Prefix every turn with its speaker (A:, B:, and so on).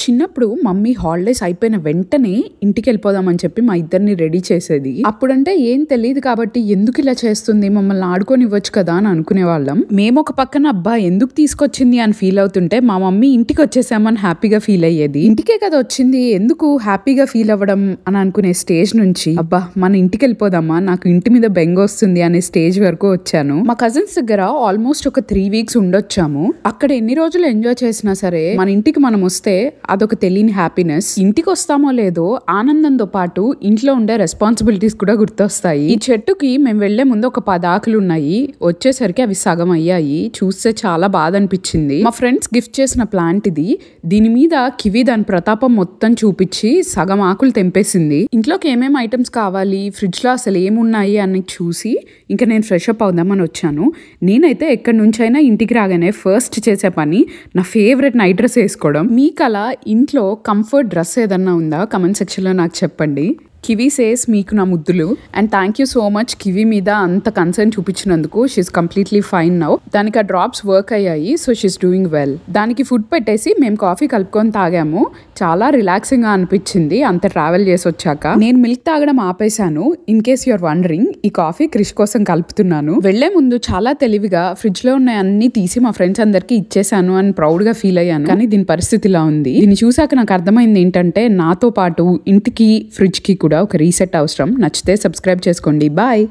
A: చిన్నప్పుడు mummy holidays అయిపోయిన వెంటనే ఇంటికి వెళ్ళిపోదామని చెప్పి మా ఇద్దరిని రెడీ చేసేది. అప్పుడంటే ఏం తెలియదు కాబట్టి ఎందుకు ఇలా చేస్తుంది, మమ్మల్ని ఆడుకొని ఇవ్వచ్చు కదా అని అనుకునే వాళ్ళం. మేము ఒక పక్కన అబ్బా ఎందుకు తీసుకొచ్చింది అని ఫీల్ అవుతుంటే మా మమ్మీ ఇంటికి వచ్చేసామని హ్యాపీగా ఫీల్ అయ్యేది. ఇంటికే కదా వచ్చింది ఎందుకు హ్యాపీగా ఫీల్ అవ్వడం అని అనుకునే స్టేజ్ నుంచి అబ్బా మన ఇంటికి వెళ్ళిపోదామా, నాకు ఇంటి మీద బెంగ వస్తుంది అనే స్టేజ్ వరకు వచ్చాను. మా కజిన్స్ దగ్గర ఆల్మోస్ట్ ఒక 3 వీక్స్ ఉండొచ్చాము. అక్కడ ఎన్ని రోజులు ఎంజాయ్ చేసినా సరే మన ఇంటికి మనం వస్తే అదొక తెలియని హ్యాపీనెస్. ఇంటికి వస్తామో లేదో ఆనందంతో పాటు ఇంట్లో ఉండే రెస్పాన్సిబిలిటీస్ కూడా గుర్తొస్తాయి. ఈ చెట్టుకి మేము వెళ్లే ముందు ఒక 10 ఆకులు ఉన్నాయి, వచ్చేసరికి అవి సగం అయ్యాయి. చూస్తే చాలా బాధ అనిపించింది. మా ఫ్రెండ్స్ గిఫ్ట్ చేసిన ప్లాంట్ ఇది. దీని మీద కివి దాని ప్రతాపం మొత్తం చూపించి సగం ఆకులు తెంపేసింది. ఇంట్లోకి ఏమేమి ఐటమ్స్ కావాలి, ఫ్రిడ్జ్ లో అసలు ఏమున్నాయి అని చూసి ఇంకా నేను ఫ్రెష్ అప్ అవుదామని వచ్చాను. నేనైతే ఎక్కడి నుంచైనా ఇంటికి రాగానే ఫస్ట్ చేసే పని నా ఫేవరెట్ నైట్ డ్రెస్ వేసుకోవడం. మీకు అలా ఇంట్లో కంఫర్ట్ డ్రెస్ ఏదన్నా ఉందా కమెంట్ సెక్షన్లో నాకు చెప్పండి. కివి సేస్ మీకు నా ముద్దులు and thank you so much Kiwi మీద అంత కన్సర్న్ చూపించినందుకు. She's completely fine now. దానికి ఆ డ్రాప్స్ వర్క్ అయ్యాయి, సో షీఈస్ డూయింగ్ వెల్. దానికి ఫుడ్ పెట్టేసి మేము కాఫీ కలుపుకొని తాగాము. చాలా రిలాక్సింగ్ గా అనిపించింది అంత ట్రావెల్ చేసి వచ్చాక. నేను మిల్క్ తాగడం ఆపేశాను. ఇన్ కేస్ యూఆర్ వండరింగ్, ఈ కాఫీ క్రిష్ కోసం కలుపుతున్నాను. వెళ్లే ముందు చాలా తెలివిగా ఫ్రిడ్జ్ లో ఉన్న అన్ని తీసి మా ఫ్రెండ్స్ అందరికి ఇచ్చేసాను అని ప్రౌడ్ గా ఫీల్ అయ్యాను. కానీ దీని పరిస్థితి ఇలా ఉంది. దీన్ని చూసాక నాకు అర్థమైంది ఏంటంటే నాతో పాటు ఇంటికి ఫ్రిడ్జ్ కి కూడా ఒక రీసెట్ అవసరం. నచ్చితే సబ్స్క్రైబ్ చేసుకోండి. బాయ్.